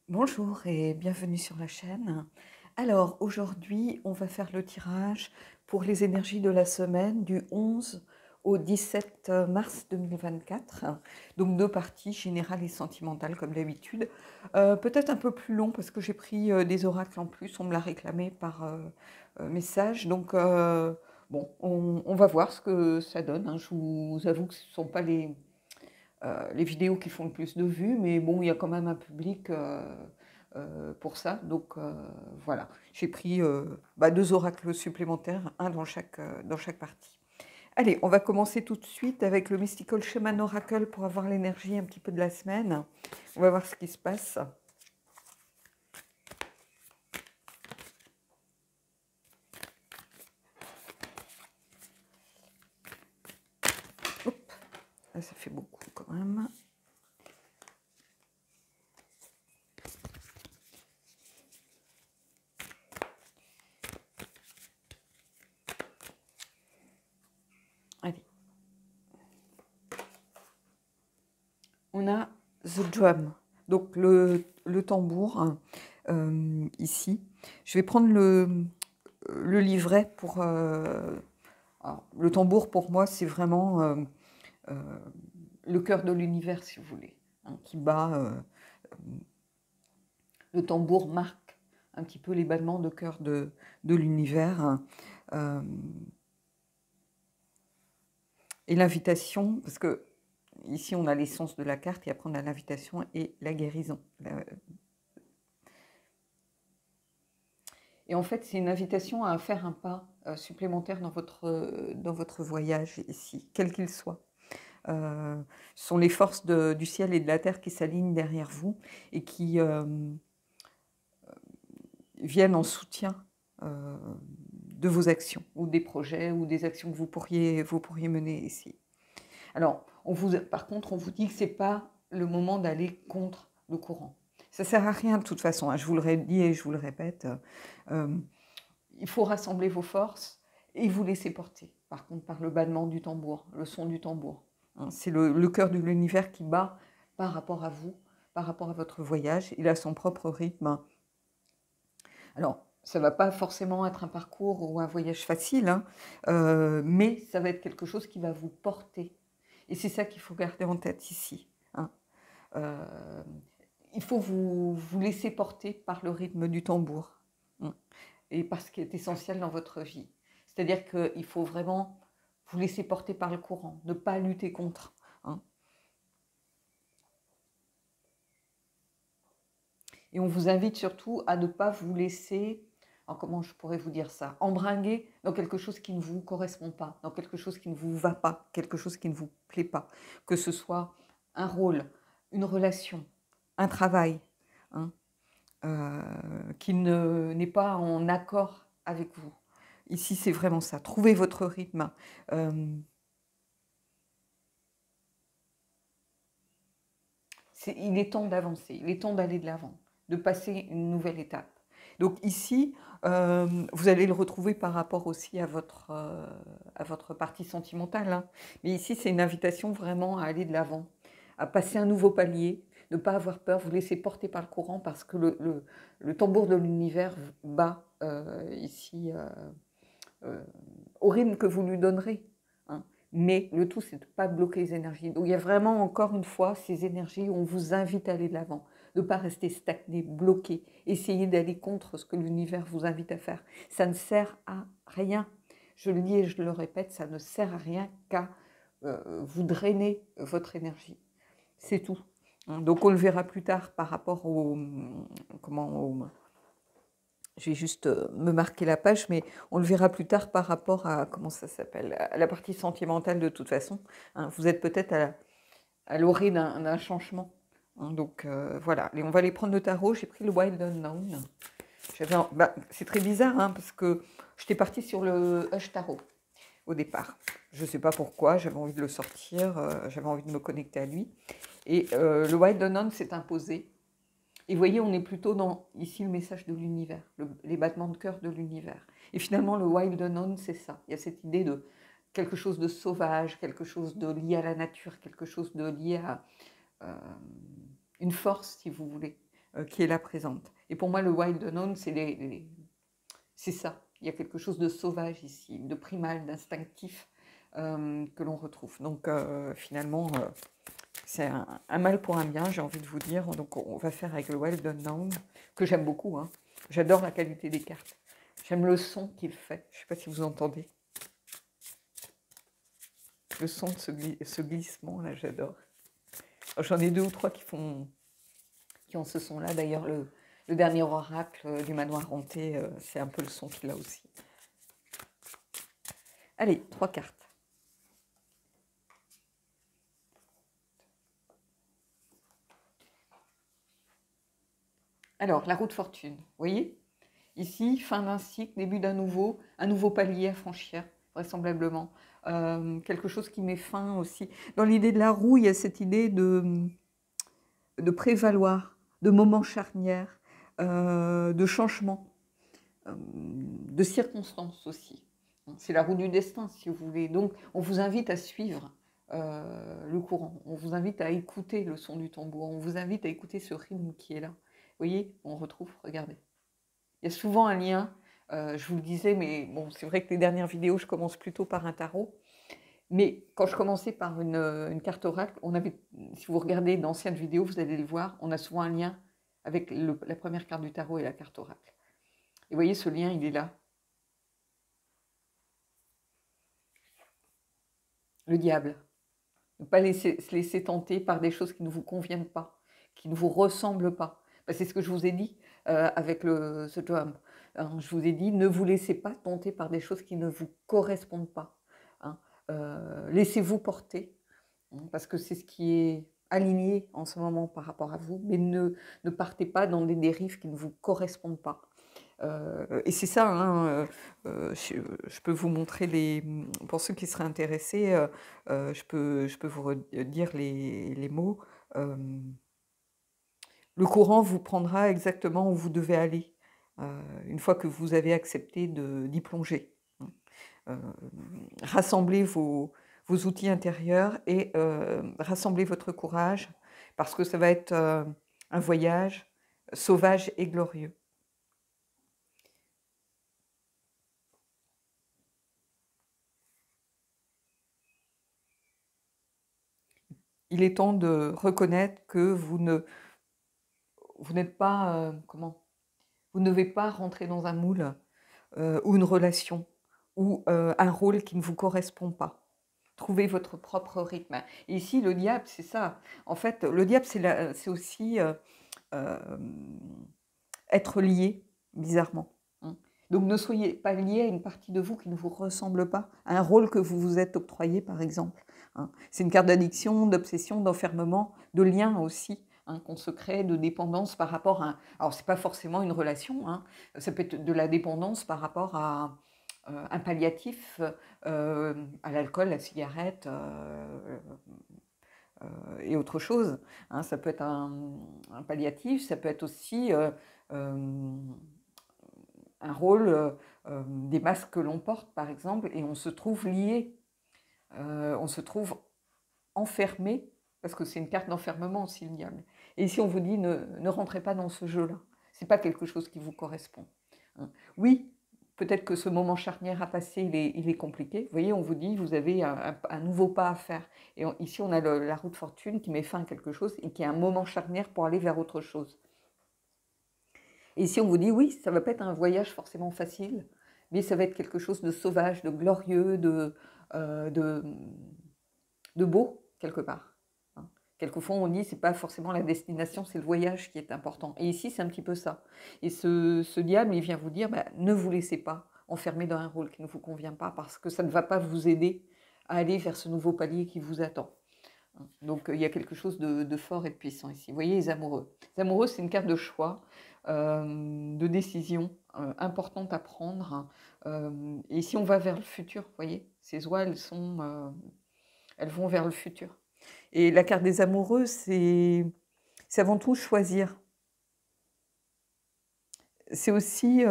Bonjour et bienvenue sur la chaîne. Alors aujourd'hui, on va faire le tirage pour les énergies de la semaine du 11 au 17 mars 2024. Donc deux parties, générales et sentimentales comme d'habitude. Peut-être un peu plus long parce que j'ai pris des oracles en plus, on me l'a réclamé par message. Donc bon, on va voir ce que ça donne, hein. Je vous avoue que ce ne sont pas les vidéos qui font le plus de vues, mais bon, il y a quand même un public pour ça. Donc voilà, j'ai pris deux oracles supplémentaires, un dans chaque partie. Allez, on va commencer tout de suite avec le Mystical Shaman Oracle pour avoir l'énergie un petit peu de la semaine. On va voir ce qui se passe. Hop, là, ça fait beaucoup quand même. Allez. On a The Drum, donc le tambour, ici. Je vais prendre le livret pour... alors, le tambour, pour moi, c'est vraiment euh, le cœur de l'univers, si vous voulez, hein, qui bat. Le tambour marque un petit peu les battements de cœur de l'univers. Euh, et l'invitation, parce que ici, on a l'essence de la carte, et après, on a l'invitation et la guérison. Et en fait, c'est une invitation à faire un pas supplémentaire dans votre voyage ici, quel qu'il soit. Ce sont les forces du ciel et de la terre qui s'alignent derrière vous et qui viennent en soutien de vos actions ou des projets ou des actions que vous pourriez mener ici. Alors, par contre, on vous dit que ce n'est pas le moment d'aller contre le courant. Ça ne sert à rien de toute façon, hein, je vous le dis et je vous le répète. Il faut rassembler vos forces et vous laisser porter, par contre, par le battement du tambour, le son du tambour. Hein, c'est le cœur de l'univers qui bat par rapport à vous, par rapport à votre voyage. Il a son propre rythme. Alors, ça ne va pas forcément être un parcours ou un voyage facile, hein, mais ça va être quelque chose qui va vous porter. Et c'est ça qu'il faut garder en tête ici. Hein. Il faut vous laisser porter par le rythme du tambour, hein, et par ce qui est essentiel dans votre vie. C'est-à-dire qu'il faut vraiment vous laisser porter par le courant, ne pas lutter contre. Hein. Et on vous invite surtout à ne pas vous laisser, alors comment je pourrais vous dire ça, embringuer dans quelque chose qui ne vous correspond pas, dans quelque chose qui ne vous va pas, quelque chose qui ne vous plaît pas, que ce soit un rôle, une relation, un travail, hein, qui n'est pas en accord avec vous. Ici, c'est vraiment ça. Trouvez votre rythme. Il est temps d'avancer, il est temps d'aller de l'avant, de passer une nouvelle étape. Donc ici, vous allez le retrouver par rapport aussi à votre partie sentimentale. Hein. Mais ici, c'est une invitation vraiment à aller de l'avant, à passer un nouveau palier, ne pas avoir peur, vous laisser porter par le courant parce que le tambour de l'univers bat ici au rythme que vous lui donnerez. Hein. Mais le tout, c'est de ne pas bloquer les énergies. Donc il y a vraiment, encore une fois, ces énergies où on vous invite à aller de l'avant, de ne pas rester stagné, bloqué, essayer d'aller contre ce que l'univers vous invite à faire. Ça ne sert à rien. Je le dis et je le répète, ça ne sert à rien qu'à vous drainer votre énergie. C'est tout. Hein. Donc on le verra plus tard par rapport je vais juste me marquer la page, mais on le verra plus tard par rapport à, comment ça s'appelle, à la partie sentimentale de toute façon. Hein, vous êtes peut-être à l'orée d'un changement. Hein, donc voilà, on va aller prendre le tarot. J'ai pris le Wild Unknown. C'est très bizarre, hein, parce que j'étais partie sur le Hush Tarot au départ. Je ne sais pas pourquoi, j'avais envie de le sortir, j'avais envie de me connecter à lui. Et le Wild Unknown s'est imposé. Et vous voyez, on est plutôt dans, ici, le message de l'univers, les battements de cœur de l'univers. Et finalement, le Wild Unknown, c'est ça. Il y a cette idée de quelque chose de sauvage, quelque chose de lié à la nature, quelque chose de lié à une force, si vous voulez, qui est là présente. Et pour moi, le Wild Unknown, c'est ça. Il y a quelque chose de sauvage ici, de primal, d'instinctif que l'on retrouve. Donc finalement, c'est un mal pour un bien, j'ai envie de vous dire. Donc on va faire avec le Wild Unknown, que j'aime beaucoup. Hein. J'adore la qualité des cartes. J'aime le son qu'il fait. Je ne sais pas si vous entendez. Le son de ce glissement, là, j'adore. J'en ai 2 ou 3 qui ont ce son-là. D'ailleurs, le dernier oracle du manoir hanté, c'est un peu le son qu'il a aussi. Allez, 3 cartes. Alors, la roue de fortune, vous voyez? Ici, fin d'un cycle, début un nouveau palier à franchir, vraisemblablement. Quelque chose qui met fin aussi. Dans l'idée de la roue, il y a cette idée de prévaloir, de moments charnières, de changement, de circonstances aussi. C'est la roue du destin, si vous voulez. Donc, on vous invite à suivre le courant. On vous invite à écouter le son du tambour. On vous invite à écouter ce rythme qui est là. Vous voyez, on retrouve, regardez. Il y a souvent un lien, je vous le disais, mais bon, c'est vrai que les dernières vidéos, je commence plutôt par un tarot. Mais quand je commençais par une carte oracle, on avait, si vous regardez d'anciennes vidéos, vous allez le voir, on a souvent un lien avec la première carte du tarot et la carte oracle. Et vous voyez, ce lien, il est là. Le diable. Ne pas se laisser tenter par des choses qui ne vous conviennent pas, qui ne vous ressemblent pas. Ben, c'est ce que je vous ai dit avec ce Trump. Hein, je vous ai dit, ne vous laissez pas tenter par des choses qui ne vous correspondent pas. Hein. Laissez-vous porter, hein, parce que c'est ce qui est aligné en ce moment par rapport à vous, mais ne partez pas dans des dérives qui ne vous correspondent pas. Et c'est ça, hein, je peux vous montrer pour ceux qui seraient intéressés, je peux vous redire les mots. Le courant vous prendra exactement où vous devez aller, une fois que vous avez accepté d'y plonger. Rassemblez vos outils intérieurs et rassemblez votre courage, parce que ça va être un voyage sauvage et glorieux. Il est temps de reconnaître que vous n'êtes pas, vous ne devez pas rentrer dans un moule ou une relation ou un rôle qui ne vous correspond pas. Trouvez votre propre rythme. Et ici, le diable, c'est ça. En fait, le diable, c'est aussi être lié, bizarrement. Hein. Donc, ne soyez pas lié à une partie de vous qui ne vous ressemble pas, à un rôle que vous vous êtes octroyé, par exemple. Hein. C'est une carte d'addiction, d'obsession, d'enfermement, de lien aussi. Hein, qu'on se crée, de dépendance par rapport à... Alors, ce n'est pas forcément une relation, hein, ça peut être de la dépendance par rapport à un palliatif, à l'alcool, la cigarette et autre chose. Hein, ça peut être un palliatif, ça peut être aussi un rôle des masques que l'on porte, par exemple, et on se trouve lié, on se trouve enfermé, parce que c'est une carte d'enfermement aussi, le diable. Et ici, on vous dit, ne rentrez pas dans ce jeu-là. Ce n'est pas quelque chose qui vous correspond. Hein. Oui, peut-être que ce moment charnière à passer, il est compliqué. Vous voyez, on vous dit, vous avez un nouveau pas à faire. Et ici, on a la roue de fortune qui met fin à quelque chose et qui est un moment charnière pour aller vers autre chose. Et ici, on vous dit, oui, ça ne va pas être un voyage forcément facile, mais ça va être quelque chose de sauvage, de glorieux, de beau, quelque part. Hein. Quelquefois, on dit, c'est pas forcément la destination, c'est le voyage qui est important. Et ici, c'est un petit peu ça. Et ce diable, il vient vous dire, bah, ne vous laissez pas enfermer dans un rôle qui ne vous convient pas, parce que ça ne va pas vous aider à aller vers ce nouveau palier qui vous attend. Donc, il y a quelque chose de fort et de puissant ici. Vous voyez, les amoureux. Les amoureux, c'est une carte de choix, de décision importante à prendre. Et ici, on va vers le futur, vous voyez. Ces oies, elles vont vers le futur. Et la carte des amoureux, c'est avant tout choisir. C'est aussi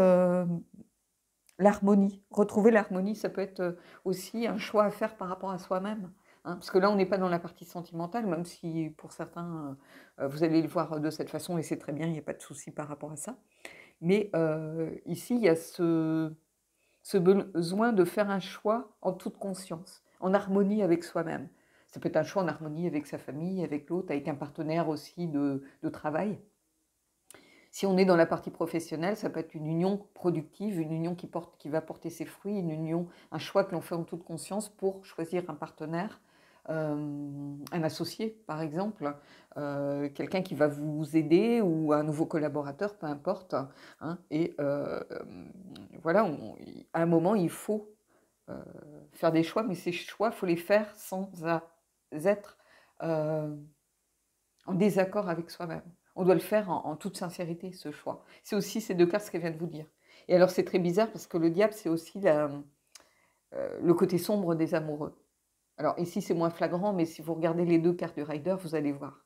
l'harmonie. Retrouver l'harmonie, ça peut être aussi un choix à faire par rapport à soi-même. hein, parce que là, on n'est pas dans la partie sentimentale, même si pour certains, vous allez le voir de cette façon, et c'est très bien, il n'y a pas de souci par rapport à ça. Mais ici, il y a ce besoin de faire un choix en toute conscience, en harmonie avec soi-même. Ça peut être un choix en harmonie avec sa famille, avec l'autre, avec un partenaire aussi de travail. Si on est dans la partie professionnelle, ça peut être une union productive, une union qui va porter ses fruits, une union, un choix que l'on fait en toute conscience pour choisir un partenaire, un associé par exemple, quelqu'un qui va vous aider ou un nouveau collaborateur, peu importe, hein, et voilà, à un moment il faut faire des choix, mais ces choix, il faut les faire sans être en désaccord avec soi-même. On doit le faire en toute sincérité, ce choix. C'est aussi ces deux cartes, ce qu'elle vient de vous dire. Et alors, c'est très bizarre parce que le diable, c'est aussi le côté sombre des amoureux. Alors, ici, c'est moins flagrant, mais si vous regardez les deux cartes du Rider, vous allez voir.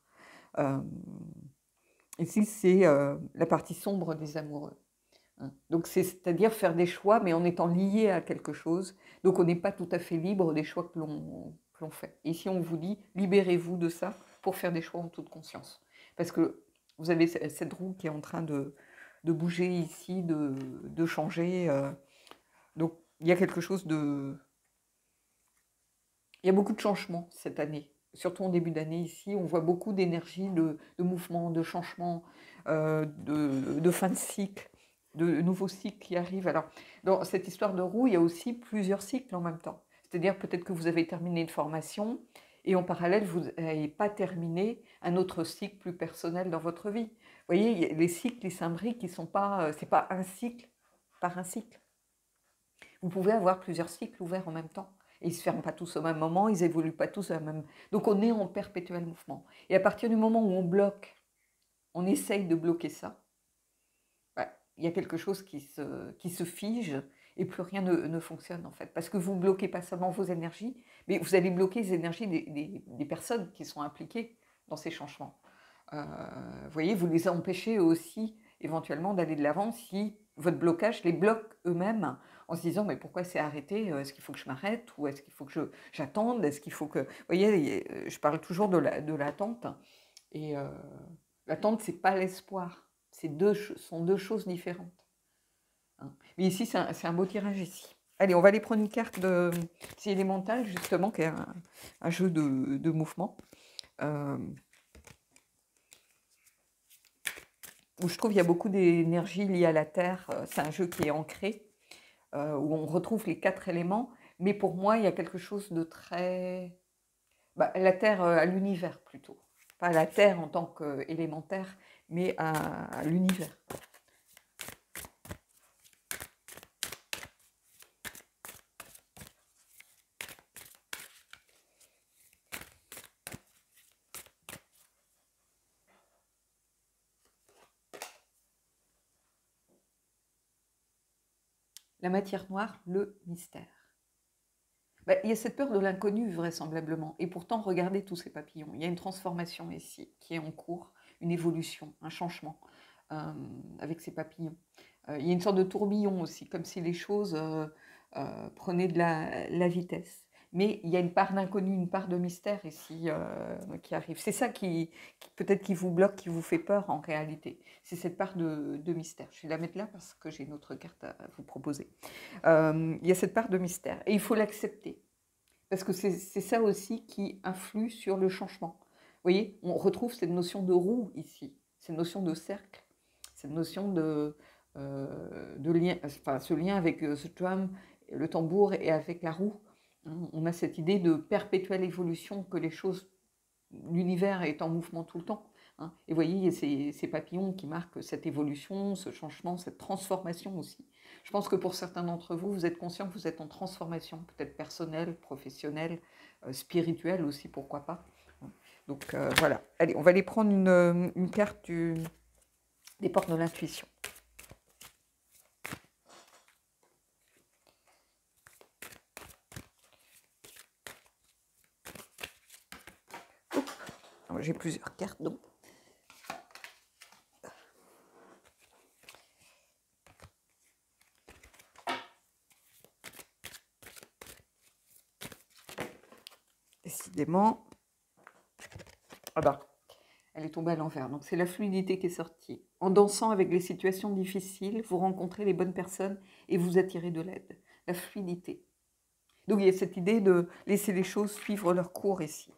Ici, c'est la partie sombre des amoureux. Hein. Donc, c'est-à-dire faire des choix, mais en étant lié à quelque chose. Donc, on n'est pas tout à fait libre des choix que l'on fait. Et ici, on vous dit, libérez-vous de ça pour faire des choix en toute conscience. Parce que vous avez cette roue qui est en train de bouger ici, de changer. Donc, il y a quelque chose de... Il y a beaucoup de changements cette année. Surtout en début d'année ici, on voit beaucoup d'énergie, de mouvement, de changement, de fin de cycle, de nouveaux cycles qui arrivent. Alors, dans cette histoire de roue, il y a aussi plusieurs cycles en même temps. C'est-à-dire peut-être que vous avez terminé une formation et en parallèle, vous n'avez pas terminé un autre cycle plus personnel dans votre vie. Vous voyez, les cycles, ils s'imbriquent, ils sont pas, c'est pas un cycle par un cycle. Vous pouvez avoir plusieurs cycles ouverts en même temps. Et ils ne se ferment pas tous au même moment, ils évoluent pas tous au même... Donc on est en perpétuel mouvement. Et à partir du moment où on bloque, on essaye de bloquer ça, bah, il y a quelque chose qui se fige et plus rien ne fonctionne en fait. Parce que vous ne bloquez pas seulement vos énergies, mais vous allez bloquer les énergies des personnes qui sont impliquées dans ces changements. Vous voyez, vous les empêchez aussi éventuellement d'aller de l'avant si votre blocage les bloque eux-mêmes en se disant mais pourquoi c'est arrêté? Est-ce qu'il faut que je m'arrête ou est-ce qu'il faut que j'attende? Est-ce qu'il faut que... Vous voyez, je parle toujours de l'attente. Et l'attente, c'est pas l'espoir. Sont deux choses différentes. Hein. Mais ici, c'est un beau tirage ici. Allez, on va aller prendre une carte de... C'est élémental, justement, qui est un jeu de mouvement. Où je trouve qu'il y a beaucoup d'énergie liée à la Terre. C'est un jeu qui est ancré, où on retrouve les 4 éléments. Mais pour moi, il y a quelque chose de très... Bah, la Terre à l'univers plutôt. Pas à la Terre en tant qu'élémentaire, mais à l'univers. La matière noire, le mystère. Bah, il y a cette peur de l'inconnu, vraisemblablement. Et pourtant, regardez tous ces papillons. Il y a une transformation ici qui est en cours, une évolution, un changement avec ces papillons. Il y a une sorte de tourbillon aussi, comme si les choses prenaient de la vitesse. Mais il y a une part d'inconnu, une part de mystère ici qui arrive. C'est ça qui peut-être qui vous bloque, qui vous fait peur en réalité. C'est cette part de mystère. Je vais la mettre là parce que j'ai une autre carte à vous proposer. Il y a cette part de mystère et il faut l'accepter. Parce que c'est ça aussi qui influe sur le changement. Vous voyez, on retrouve cette notion de roue ici, cette notion de cercle, cette notion de lien, enfin ce lien avec ce drum, le tambour et avec la roue. Hein, on a cette idée de perpétuelle évolution, que les choses, l'univers est en mouvement tout le temps. Hein. Et vous voyez, il y a ces papillons qui marquent cette évolution, ce changement, cette transformation aussi. Je pense que pour certains d'entre vous, vous êtes conscient que vous êtes en transformation, peut-être personnelle, professionnelle, spirituelle aussi, pourquoi pas. Donc voilà. Allez, on va aller prendre une carte des portes de l'intuition. J'ai plusieurs cartes, donc. décidément. Ah bah, elle est tombée à l'envers. Donc, c'est la fluidité qui est sortie. En dansant avec les situations difficiles, vous rencontrez les bonnes personnes et vous attirez de l'aide. La fluidité. Donc, il y a cette idée de laisser les choses suivre leur cours ici.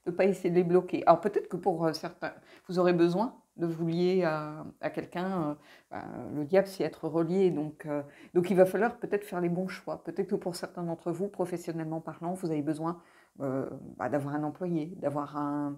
De ne pas essayer de les bloquer. Alors, peut-être que pour certains, vous aurez besoin de vous lier à quelqu'un. Le diable, c'est être relié. Donc, il va falloir peut-être faire les bons choix. Peut-être que pour certains d'entre vous, professionnellement parlant, vous avez besoin d'avoir un employé, d'avoir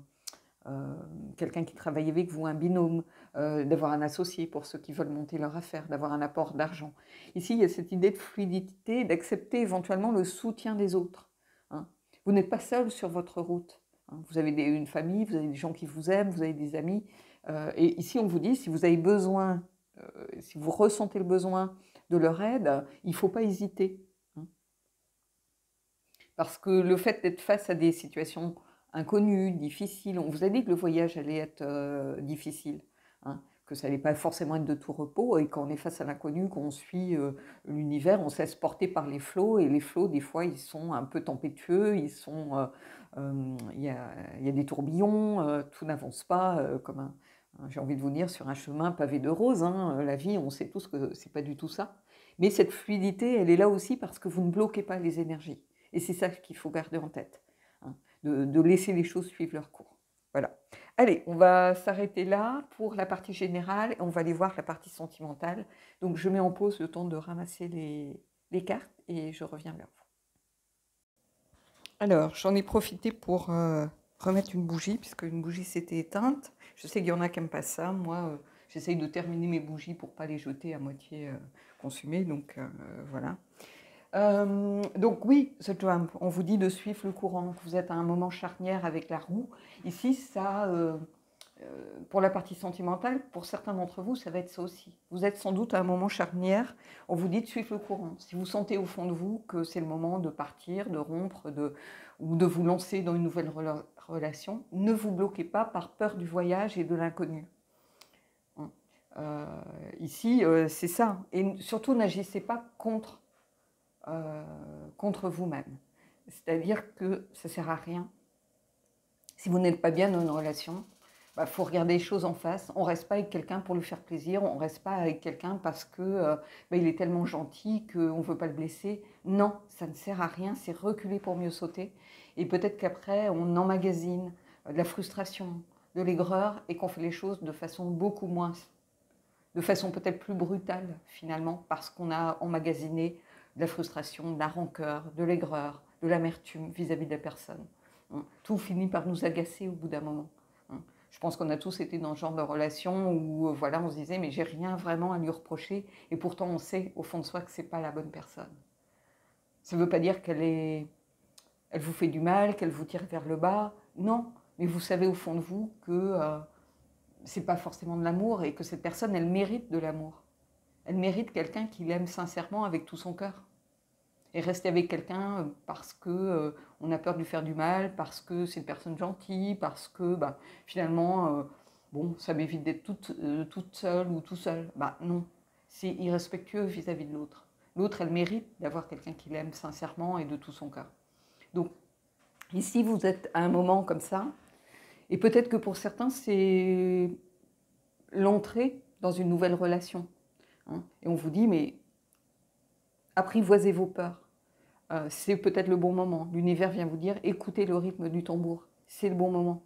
quelqu'un qui travaille avec vous, un binôme, d'avoir un associé pour ceux qui veulent monter leur affaire, d'avoir un apport d'argent. Ici, il y a cette idée de fluidité, d'accepter éventuellement le soutien des autres. Hein. Vous n'êtes pas seul sur votre route. Hein. Vous avez une famille, vous avez des gens qui vous aiment, vous avez des amis. Et ici, on vous dit, si vous avez besoin, si vous ressentez le besoin de leur aide, il ne faut pas hésiter. Hein. Parce que le fait d'être face à des situations inconnues, difficiles, on vous a dit que le voyage allait être difficile, hein, que ça n'allait pas forcément être de tout repos, et quand on est face à l'inconnu, qu'on suit l'univers, on se laisse porter par les flots, et les flots, des fois, ils sont un peu tempétueux, il y a des tourbillons, tout n'avance pas comme j'ai envie de vous dire, sur un chemin pavé de roses. Hein, la vie, on sait tous que c'est pas du tout ça. Mais cette fluidité, elle est là aussi parce que vous ne bloquez pas les énergies. Et c'est ça qu'il faut garder en tête, hein, de laisser les choses suivre leur cours. Voilà. Allez, on va s'arrêter là pour la partie générale et on va aller voir la partie sentimentale. Donc, je mets en pause le temps de ramasser les cartes et je reviens vers vous. Alors, j'en ai profité pour remettre une bougie, puisque une bougie s'était éteinte. Je sais qu'il y en a qui n'aiment pas ça. Moi, j'essaye de terminer mes bougies pour ne pas les jeter à moitié consumées. Donc, voilà. Donc oui, The Jump, on vous dit de suivre le courant, que vous êtes à un moment charnière avec la roue. Ici, ça, pour la partie sentimentale, pour certains d'entre vous, ça va être ça aussi. Vous êtes sans doute à un moment charnière, on vous dit de suivre le courant. Si vous sentez au fond de vous que c'est le moment de partir, de rompre, ou de vous lancer dans une nouvelle relation, ne vous bloquez pas par peur du voyage et de l'inconnu. Ici, c'est ça. Et surtout, n'agissez pas contre vous-même. C'est-à-dire que ça ne sert à rien. Si vous n'êtes pas bien dans une relation, faut regarder les choses en face. On ne reste pas avec quelqu'un pour lui faire plaisir, on ne reste pas avec quelqu'un parce que il est tellement gentil qu'on ne veut pas le blesser. Non, ça ne sert à rien, c'est reculer pour mieux sauter. Et peut-être qu'après, on emmagasine de la frustration, de l'aigreur et qu'on fait les choses de façon beaucoup moins, de façon peut-être plus brutale finalement, parce qu'on a emmagasiné de la frustration, de la rancœur, de l'aigreur, de l'amertume vis-à-vis de la personne. Tout finit par nous agacer au bout d'un moment. Je pense qu'on a tous été dans ce genre de relation où voilà, on se disait mais j'ai rien vraiment à lui reprocher et pourtant on sait au fond de soi que c'est pas la bonne personne. Ça ne veut pas dire elle vous fait du mal, qu'elle vous tire vers le bas. Non, mais vous savez au fond de vous que c'est pas forcément de l'amour et que cette personne elle mérite de l'amour. Elle mérite quelqu'un qui l'aime sincèrement avec tout son cœur. Et rester avec quelqu'un parce que on a peur de lui faire du mal, parce que c'est une personne gentille, parce que finalement, bon, ça m'évite d'être toute seule ou tout seul. Non, c'est irrespectueux vis-à-vis de l'autre. L'autre, elle mérite d'avoir quelqu'un qui l'aime sincèrement et de tout son cœur. Donc, ici, vous êtes à un moment comme ça, et peut-être que pour certains, c'est l'entrée dans une nouvelle relation. Hein. Et on vous dit, mais apprivoisez vos peurs. C'est peut-être le bon moment. L'univers vient vous dire, écoutez le rythme du tambour. C'est le bon moment.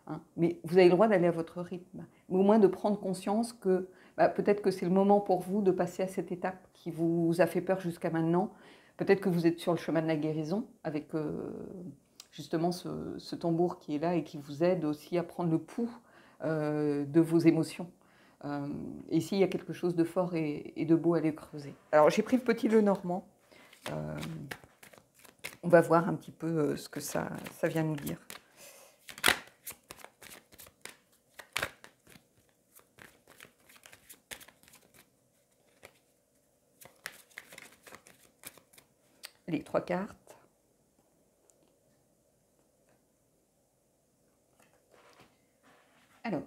Hein. Mais vous avez le droit d'aller à votre rythme. Mais au moins de prendre conscience que peut-être que c'est le moment pour vous de passer à cette étape qui vous a fait peur jusqu'à maintenant. Peut-être que vous êtes sur le chemin de la guérison avec justement ce tambour qui est là et qui vous aide aussi à prendre le pouls de vos émotions. Et ici, il y a quelque chose de fort et de beau à aller creuser. Alors, j'ai pris le petit Lenormand. On va voir un petit peu ce que ça vient nous dire. Les 3 cartes. Alors,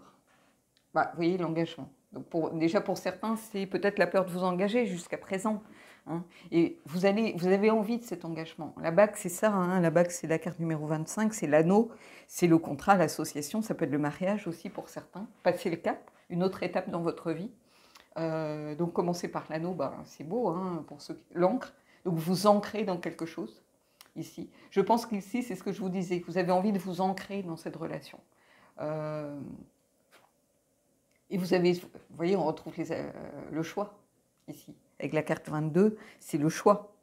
vous voyez l'engagement. Donc déjà pour certains, c'est peut-être la peur de vous engager jusqu'à présent. Hein. Et vous avez envie de cet engagement. La bague, c'est ça. Hein. La bague, c'est la carte numéro 25, c'est l'anneau, c'est le contrat, l'association. Ça peut être le mariage aussi pour certains. Passer le cap, une autre étape dans votre vie. Donc commencer par l'anneau, ben, c'est beau hein, pour ceux qui... L'encre, donc vous ancrez dans quelque chose ici. Je pense qu'ici, c'est ce que je vous disais, vous avez envie de vous ancrer dans cette relation. Et vous avez, vous voyez, on retrouve le choix ici. Avec la carte 22, c'est le choix.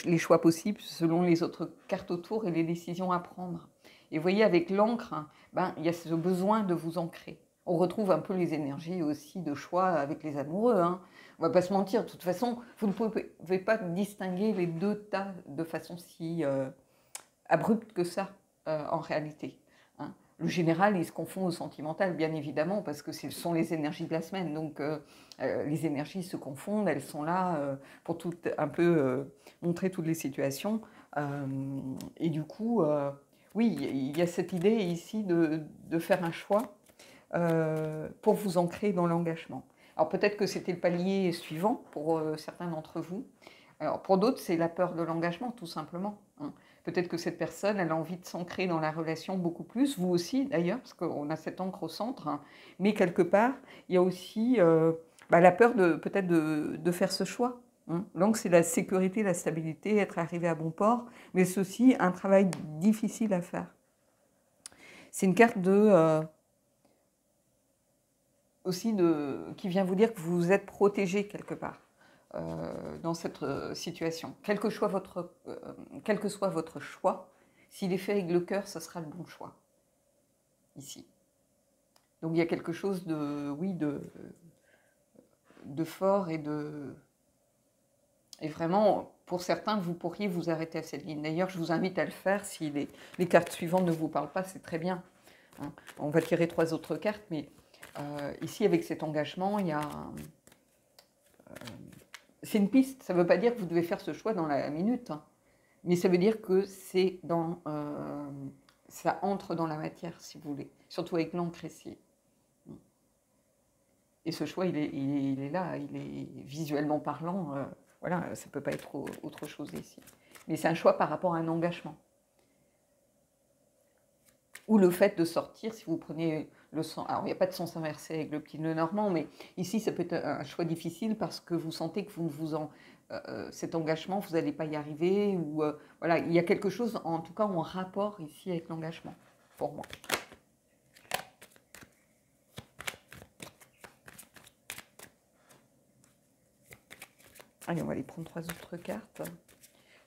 Les choix possibles selon les autres cartes autour et les décisions à prendre. Et vous voyez, avec l'encre, ben, il y a ce besoin de vous ancrer. On retrouve un peu les énergies aussi de choix avec les amoureux. Hein. On ne va pas se mentir, de toute façon, vous ne pouvez pas distinguer les deux tas de façon si abrupte que ça, en réalité. Hein. Le général, il se confond au sentimental, bien évidemment, parce que ce sont les énergies de la semaine. Donc, les énergies se confondent, elles sont là pour tout, un peu montrer toutes les situations. Et du coup, oui, il y a cette idée ici de faire un choix pour vous ancrer dans l'engagement. Alors peut-être que c'était le palier suivant pour certains d'entre vous. Alors pour d'autres, c'est la peur de l'engagement, tout simplement. Hein. Peut-être que cette personne, elle a envie de s'ancrer dans la relation beaucoup plus, vous aussi d'ailleurs, parce qu'on a cette encre au centre. Hein. Mais quelque part, il y a aussi la peur peut-être de faire ce choix. Hein. Donc c'est la sécurité, la stabilité, être arrivé à bon port, mais c'est aussi un travail difficile à faire. C'est une carte aussi qui vient vous dire que vous êtes protégé quelque part dans cette situation. Quel que soit votre choix, s'il est fait avec le cœur, ce sera le bon choix, ici. Donc il y a quelque chose de fort et vraiment, pour certains, vous pourriez vous arrêter à cette ligne. D'ailleurs, je vous invite à le faire si les cartes suivantes ne vous parlent pas, c'est très bien. Hein. On va tirer 3 autres cartes, mais ici, avec cet engagement, il y a... c'est une piste, ça ne veut pas dire que vous devez faire ce choix dans la minute, hein, mais ça veut dire que c'est ça entre dans la matière, si vous voulez, surtout avec l'encre ici. Et ce choix, il est là, il est visuellement parlant, voilà, ça ne peut pas être autre chose ici. Mais c'est un choix par rapport à un engagement. Ou le fait de sortir, si vous prenez le sens... Alors, il n'y a pas de sens inversé avec le petit nœud normand, mais ici, ça peut être un choix difficile parce que vous sentez que cet engagement, vous n'allez pas y arriver. Ou voilà, il y a quelque chose, en tout cas, en rapport ici avec l'engagement, pour moi. Allez, on va aller prendre 3 autres cartes.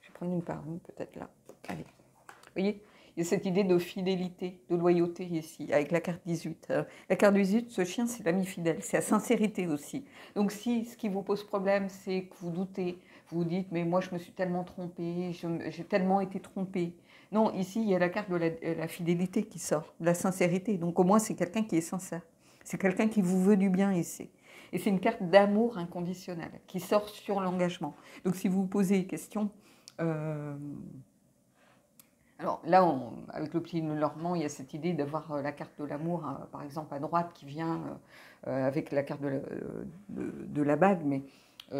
Je vais prendre une par une, peut-être là. Allez. Vous voyez ? Il y a cette idée de fidélité, de loyauté ici, avec la carte 18. La carte 18, ce chien, c'est l'ami fidèle, c'est la sincérité aussi. Donc si ce qui vous pose problème, c'est que vous doutez, vous vous dites, mais moi je me suis tellement trompée, j'ai tellement été trompée. Non, ici, il y a la carte de la fidélité qui sort, de la sincérité. Donc au moins, c'est quelqu'un qui est sincère. C'est quelqu'un qui vous veut du bien ici. Et c'est une carte d'amour inconditionnel qui sort sur l'engagement. Donc si vous vous posez des questions... Alors là, avec le petit normand, il y a cette idée d'avoir la carte de l'amour, par exemple, à droite, qui vient avec la carte de la bague, mais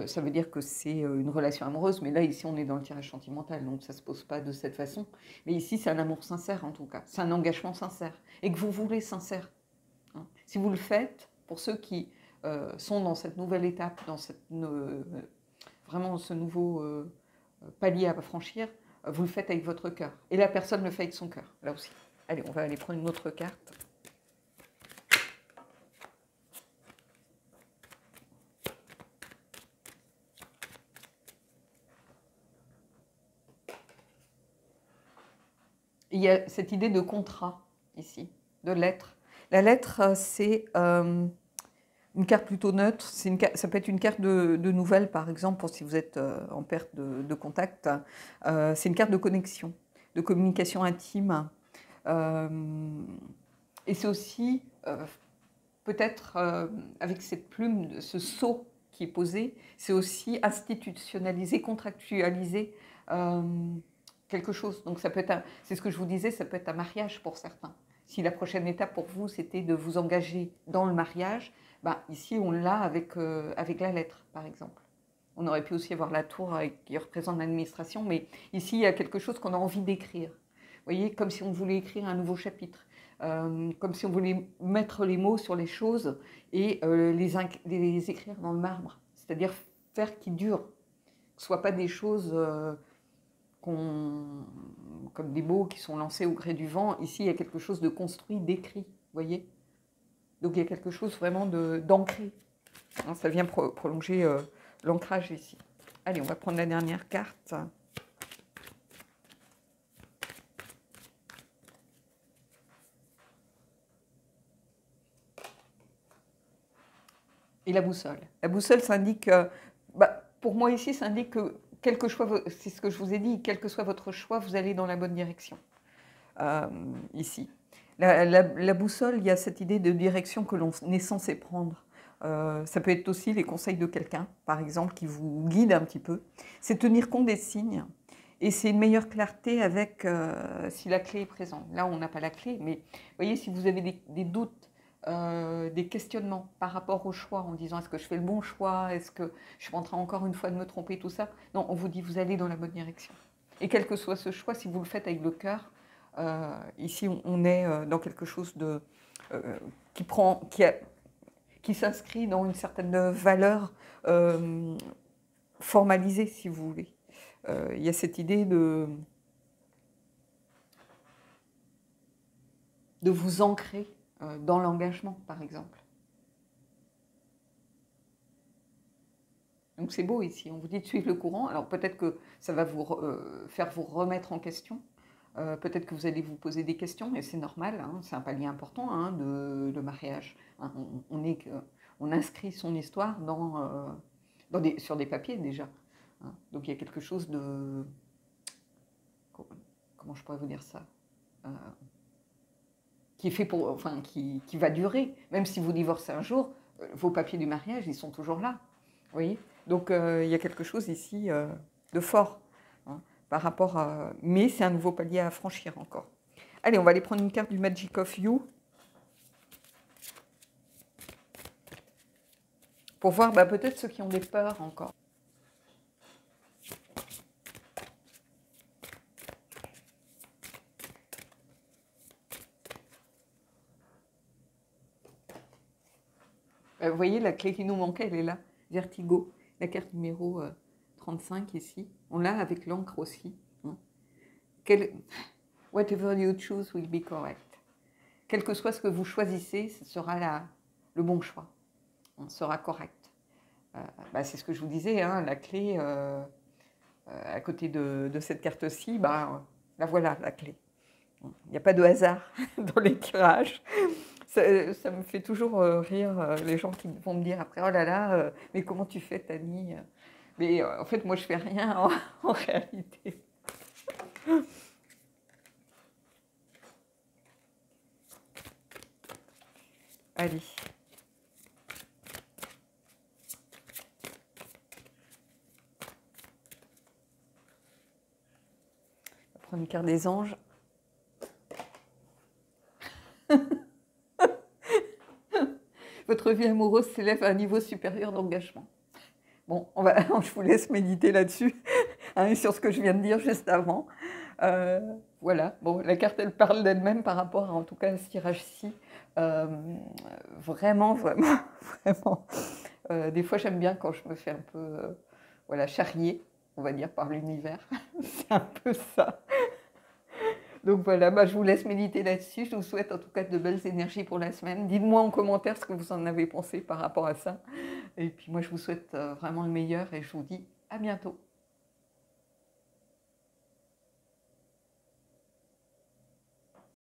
ça veut dire que c'est une relation amoureuse. Mais là, ici, on est dans le tirage sentimental, donc ça ne se pose pas de cette façon. Mais ici, c'est un amour sincère, en tout cas. C'est un engagement sincère, et que vous voulez sincère. Hein. Si vous le faites, pour ceux qui sont dans cette nouvelle étape, dans vraiment ce nouveau palier à franchir, vous le faites avec votre cœur. Et la personne le fait avec son cœur, là aussi. Allez, on va aller prendre une autre carte. Il y a cette idée de contrat, ici, de lettre. La lettre, c'est une carte plutôt neutre. Ça peut être une carte de nouvelles, par exemple, pour si vous êtes en perte de contact. C'est une carte de connexion, de communication intime. Et c'est aussi, peut-être, avec cette plume, ce sceau qui est posé, c'est aussi institutionnaliser, contractualiser quelque chose. Donc ça peut être, c'est ce que je vous disais, ça peut être un mariage pour certains. Si la prochaine étape pour vous, c'était de vous engager dans le mariage, bah, ici, on l'a avec la lettre, par exemple. On aurait pu aussi avoir la tour qui représente l'administration, mais ici, il y a quelque chose qu'on a envie d'écrire. Vous voyez, comme si on voulait écrire un nouveau chapitre, comme si on voulait mettre les mots sur les choses et les écrire dans le marbre, c'est-à-dire faire qu'ils durent, que ce ne soient pas des choses comme des mots qui sont lancés au gré du vent. Ici, il y a quelque chose de construit, d'écrit, vous voyez. Donc il y a quelque chose vraiment d'ancré. Ça vient prolonger l'ancrage ici. Allez, on va prendre la dernière carte. Et la boussole. La boussole, ça indique, pour moi ici, ça indique que quel que soit, c'est ce que je vous ai dit, quel que soit votre choix, vous allez dans la bonne direction. Ici. La boussole, il y a cette idée de direction que l'on est censé prendre. Ça peut être aussi les conseils de quelqu'un, par exemple, qui vous guide un petit peu. C'est tenir compte des signes. Et c'est une meilleure clarté avec si la clé est présente. Là, on n'a pas la clé, mais vous voyez, si vous avez des doutes, des questionnements par rapport au choix, en disant est-ce que je fais le bon choix, est-ce que je suis en train encore une fois de me tromper, tout ça. Non, on vous dit vous allez dans la bonne direction. Et quel que soit ce choix, si vous le faites avec le cœur, ici on est dans quelque chose de, qui s'inscrit dans une certaine valeur formalisée, si vous voulez. Il y a cette idée de vous ancrer dans l'engagement, par exemple. Donc c'est beau ici, on vous dit de suivre le courant. Alors peut-être que ça va vous faire vous remettre en question. Peut-être que vous allez vous poser des questions, et c'est normal, hein, c'est un palier important hein, de mariage. Hein, on inscrit son histoire sur des papiers déjà. Hein. Donc il y a quelque chose de... Comment je pourrais vous dire ça qui est fait pour, enfin, qui va durer. Même si vous divorcez un jour, vos papiers du mariage, ils sont toujours là. Vous voyez. Donc il y a quelque chose ici de fort hein, par rapport à... Mais c'est un nouveau palier à franchir encore. Allez, on va aller prendre une carte du Magic of You. Pour voir peut-être ceux qui ont des peurs encore. Vous voyez, la clé qui nous manquait, elle est là. Vertigo, la carte numéro 35 ici. On l'a avec l'encre aussi. Hein. Whatever you choose will be correct. Quel que soit ce que vous choisissez, ce sera le bon choix. On sera correct. C'est ce que je vous disais, hein, la clé, à côté de cette carte-ci, la voilà, la clé. Il n'y a pas de hasard dans les tirages. Ça me fait toujours rire les gens qui vont me dire après, oh là là, mais comment tu fais, Tani? Mais en fait, moi, je fais rien en réalité. Allez. On va prendre une carte des anges. Votre vie amoureuse s'élève à un niveau supérieur d'engagement. Bon, je vous laisse méditer là-dessus, hein, sur ce que je viens de dire juste avant. Voilà, bon, la carte, elle parle d'elle-même par rapport à, en tout cas, à ce tirage-ci. Vraiment, vraiment, vraiment. Des fois, j'aime bien quand je me fais un peu, charrier, on va dire, par l'univers. C'est un peu ça. Donc voilà, je vous laisse méditer là-dessus. Je vous souhaite en tout cas de belles énergies pour la semaine. Dites-moi en commentaire ce que vous en avez pensé par rapport à ça. Et puis moi, je vous souhaite vraiment le meilleur et je vous dis à bientôt.